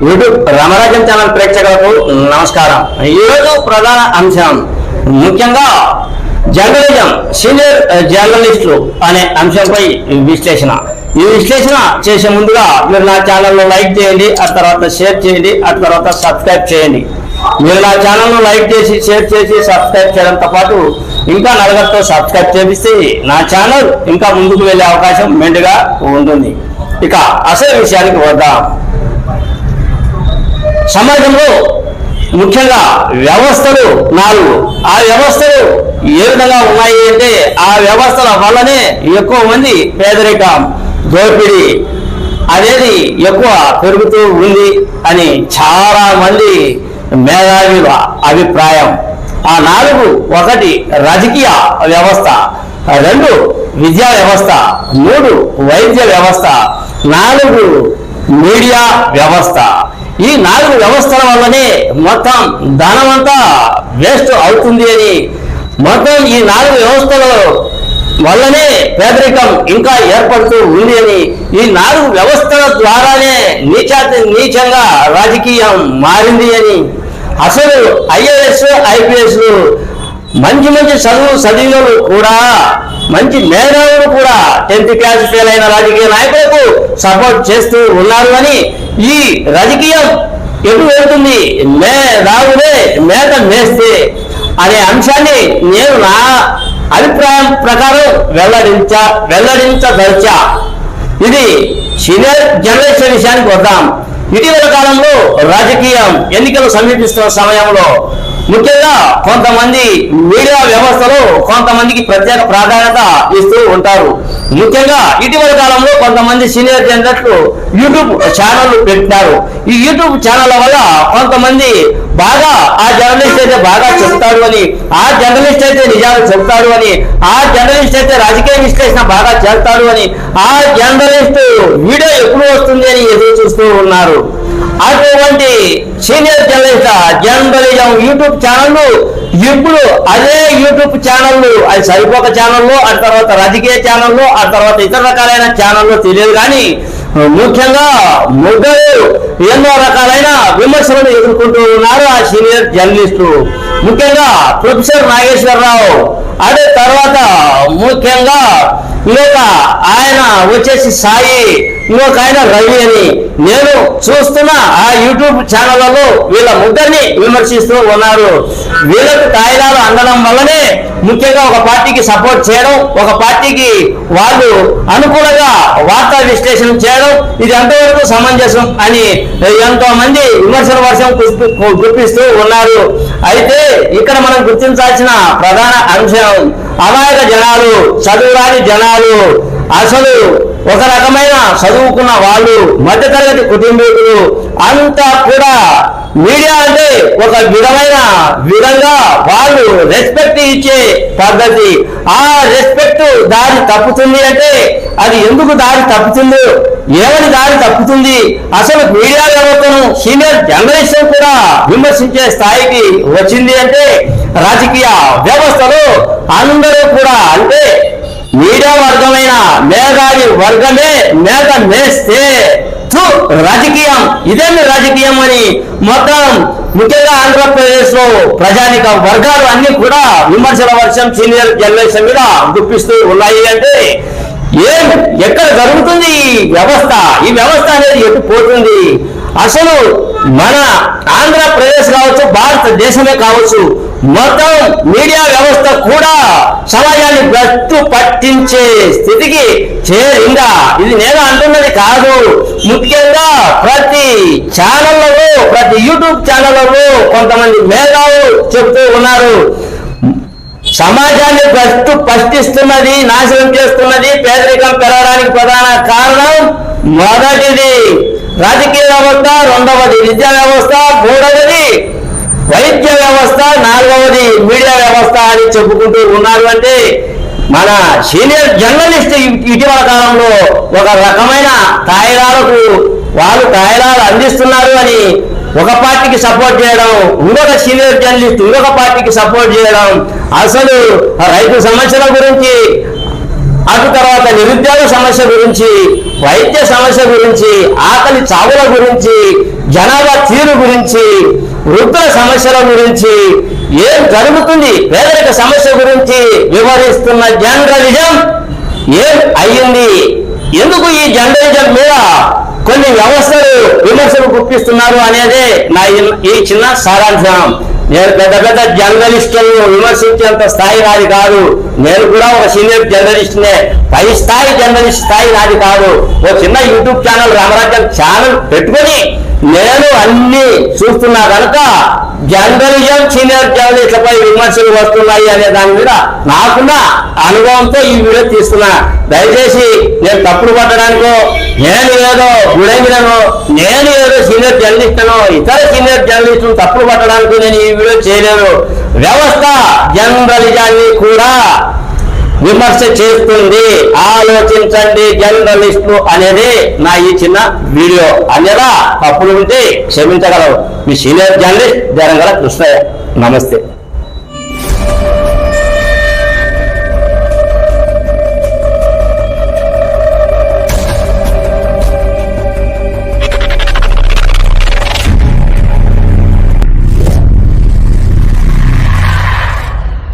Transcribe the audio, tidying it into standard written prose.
YouTube రామరాజ్యం channel ప్రేక్షకులకు నమస్కారం. ఈరోజు ప్రధాన అంశం ముఖ్యంగా జర్నలిజం, సీనియర్ జర్నలిస్టులు అనే అంశంపై విశ్లేషణ. ఈ విశ్లేషణ చేసే ముందుగా మీరు నా ఛానల్ను లైక్ చేయండి, ఆ తర్వాత షేర్ చేయండి, ఆ తర్వాత సబ్స్క్రైబ్ చేయండి. మీరు నా ఛానల్ను లైక్ చేసి షేర్ చేసి సబ్స్క్రైబ్ చేయడంతో పాటు ఇంకా నలుగురితో సబ్స్క్రైబ్ చేపిస్తే నా ఛానల్ ఇంకా ముందుకు వెళ్ళే అవకాశం మెండుగా ఉంటుంది. ఇక అసలు విషయానికి వద్దాం. సమాజంలో ముఖ్యంగా వ్యవస్థలు 4. ఆ వ్యవస్థలు ఏ విధంగా ఉన్నాయి అంటే ఆ వ్యవస్థల వల్లనే ఎక్కువ మంది పేదరికం, దోపిడీ అనేది ఎక్కువ పెరుగుతూ ఉంది అని చాలా మంది మేధావుల అభిప్రాయం. ఆ 4: 1 రాజకీయ వ్యవస్థ, 2 విద్యా వ్యవస్థ, 3 వైద్య వ్యవస్థ, 4 మీడియా వ్యవస్థ. ఈ 4 వ్యవస్థల వల్లనే మొత్తం ధనమంతా వేస్ట్ అవుతుంది అని, మొత్తం ఈ 4 వ్యవస్థల వల్లనే పేదరికం ఇంకా ఏర్పడుతూ ఉంది అని, ఈ 4 వ్యవస్థల ద్వారానే నీచంగా రాజకీయం మారింది అని, అసలు ఐఏఎస్ ఐపీఎస్లు మంచి చదివిన కూడా, మంచి మేధావులు కూడా 10th క్లాస్ ఫెయిల్ అయిన రాజకీయ నాయకులకు సపోర్ట్ చేస్తూ ఉన్నారు అని, ఈ రాజకీయం ఎటు వెళ్తుంది, మేధావులే మేత మేస్తే అనే అంశాన్ని నేను నా అభిప్రాయం ప్రకారం వెల్లడించదలిచా. ఇది సీనియర్ జర్నలిస్ట్ విషయానికి వద్దాం. ఇటీవల కాలంలో రాజకీయం ఎన్నికలు సమీపిస్తున్న సమయంలో ముఖ్యంగా కొంతమంది మీడియా వ్యవస్థలో కొంతమందికి ప్రత్యేక ప్రాధాన్యత ఇస్తూ ఉంటారు. ముఖ్యంగా ఇటీవల కాలంలో కొంతమంది సీనియర్ జర్నలిస్టులు యూట్యూబ్ ఛానళ్లు పెట్టారు. ఈ యూట్యూబ్ ఛానళ్ల వల్ల కొంతమంది బాగా ఆ జర్నలిస్ట్ అయితే బాగా చెప్తాడు అని, ఆ జర్నలిస్ట్ అయితే నిజాలు చెప్తాడు అని, ఆ జర్నలిస్ట్ అయితే రాజకీయ విశ్లేషణ బాగా చేస్తాడు అని, ఆ జర్నలిస్ట్ వీడియో ఎప్పుడు వస్తుంది అని ఎదురు చూస్తూ ఉన్నారు. అటువంటి సీనియర్ జర్నలిజం యూట్యూబ్ ఛానళ్ళు ఇప్పుడు అదే యూట్యూబ్ ఛానళ్ళు, అది సరిపోక ఛానళ్ళు, ఆ తర్వాత రాజకీయ ఛానళ్ళు, ఆ తర్వాత ఇతర రకాలైన ఛానళ్ళు తెలియదు కానీ ముఖ్యంగా ముగ్గురు ఎన్నో రకాలైన విమర్శలను ఎదుర్కొంటూ ఉన్నారు ఆ సీనియర్ జర్నలిస్టులు. ముఖ్యంగా ప్రొఫెసర్ నాగేశ్వరరావు, అదే తర్వాత ముఖ్యంగా ఇంకొక ఆయన వచ్చేసి సాయి, ఇంకొక ఆయన రవి అని నేను చూస్తున్న ఆ యూట్యూబ్ ఛానళ్లలో వీళ్ళ ముగ్గురిని విమర్శిస్తూ ఉన్నారు. వీళ్ళకు తాయిలాలు అందడం వల్లనే ముఖ్యంగా ఒక పార్టీకి సపోర్ట్ చేయడం, ఒక పార్టీకి వాళ్ళు అనుకూలంగా వార్తా విశ్లేషణ చేయడం, ఇది ఎంతవరకు సమంజసం అని ఎంతో మంది విమర్శల వర్షం గుర్తిస్తూ ఉన్నారు. అయితే ఇక్కడ మనం గుర్తించాల్సిన ప్రధాన అంశం అమాయక జనాలు, చదువురాని జనాలు, అసలు ఒక రకమైన చదువుకున్న వాళ్ళు, మధ్యతరగతి కుటుంబీకులు అంతా కూడా మీడియా అంటే ఒక విధంగా వాళ్ళు రెస్పెక్ట్ ఇచ్చే పద్ధతి. ఆ రెస్పెక్ట్ దారి తప్పుతుంది అంటే అది ఎందుకు దారి తప్పుతుందో, ఏమని దారి తప్పుతుంది, అసలు మీడియా వ్యవస్థను సీనియర్ జర్నలిస్టులు కూడా విమర్శించే స్థాయికి వచ్చింది అంటే రాజకీయ వ్యవస్థలో అందరూ కూడా, అంటే మీడియా వర్గమైన మేధావి వర్గమే మేత మేస్తే రాజకీయం, ఇదేమి రాజకీయం అని మొత్తం ముఖ్యంగా ఆంధ్రప్రదేశ్ లో ప్రజానిక వర్గాలు అన్ని కూడా విమర్శల వర్షం సీనియర్ జర్నలిస్ట్ మీద గుప్పిస్తూ ఉన్నాయి. అంటే ఎక్కడ జరుగుతుంది ఈ వ్యవస్థ అనేది ఎటు పోతుంది? అసలు మన ఆంధ్రప్రదేశ్ కావచ్చు, భారతదేశమే కావచ్చు, మొత్తం మీడియా వ్యవస్థ కూడా సమాజాన్ని భ్రష్టు పట్టించే స్థితికి చేరిందా? ఇది నేను అంటున్నది కాదు. ముఖ్యంగా ప్రతి ఛానళ్లలో, ప్రతి యూట్యూబ్ ఛానళ్లలో కొంతమంది మేధావులు చెప్తూ ఉన్నారు, సమాజాన్ని భ్రష్టు పట్టిస్తున్నది, నాశనం చేస్తున్నది, పేదరికం పెరగడానికి ప్రధాన కారణం మొదటిది రాజకీయ వ్యవస్థ, 2వది విద్యా వ్యవస్థ, 3వది వైద్య వ్యవస్థ, 4వది మీడియా వ్యవస్థ అని చెప్పుకుంటూ ఉన్నారు. అంటే మన సీనియర్ జర్నలిస్ట్ ఇటీవల కాలంలో ఒక రకమైన తాయిలాలకు వాళ్ళు తాయిలాలు అందిస్తున్నారు అని ఒక పార్టీకి సపోర్ట్ చేయడం, ఇంకొక సీనియర్ జర్నలిస్ట్ ఇంకొక పార్టీకి సపోర్ట్ చేయడం, అసలు రైతు సమస్యల గురించి అటు తర్వాత నిరుద్యోగ సమస్య గురించి, వైద్య సమస్య గురించి, ఆకలి చావుల గురించి, జనాభా తీరు గురించి, వృద్ధుల సమస్యల గురించి, ఏం జరుగుతుంది పేదరిక సమస్య గురించి వివరిస్తున్న జర్నలిజం ఏం అయ్యింది, ఎందుకు ఈ జర్నలిజం మీద కొన్ని వ్యవస్థలు విమర్శలు గుప్పిస్తున్నారు అనేదే నా ఈ చిన్న సారాంశం. నేను పెద్ద పెద్ద జర్నలిస్టులను విమర్శించేంత స్థాయి నాది కాదు. నేను కూడా ఒక సీనియర్ జర్నలిస్ట్నే. పై స్థాయి జర్నలిస్ట్ స్థాయి నాది కాదు. ఒక చిన్న యూట్యూబ్ ఛానల్ రామరాజ్యం ఛానల్ పెట్టుకొని నేను అన్ని చూస్తున్నా కనుక జర్నలిజం సీనియర్ జర్నలిస్టులపై విమర్శలు వస్తున్నాయి అనే దాని మీద నాకున్న అనుభవంతో ఈ వీడియో తీస్తున్నా. దయచేసి నేను తప్పుడు పట్టడానికో, నేను ఏదో గుడైనను, నేను ఏదో సీనియర్ జర్నలిస్టును, ఇతర సీనియర్ జర్నలిస్టును తప్పుడు పట్టడానికి నేను ఈ వీడియో చేయలేను. వ్యవస్థ జర్నలిజాన్ని కూడా విమర్శ చేస్తుంది. ఆలోచించండి జర్నలిస్టులు అనేది నా ఈ చిన్న వీడియో. అన్యదా తప్పులు ఉంటే క్షమించగలవు. మీ సీనియర్ జర్నలిస్ట్ జరంగల కృష్ణయ్య. నమస్తే.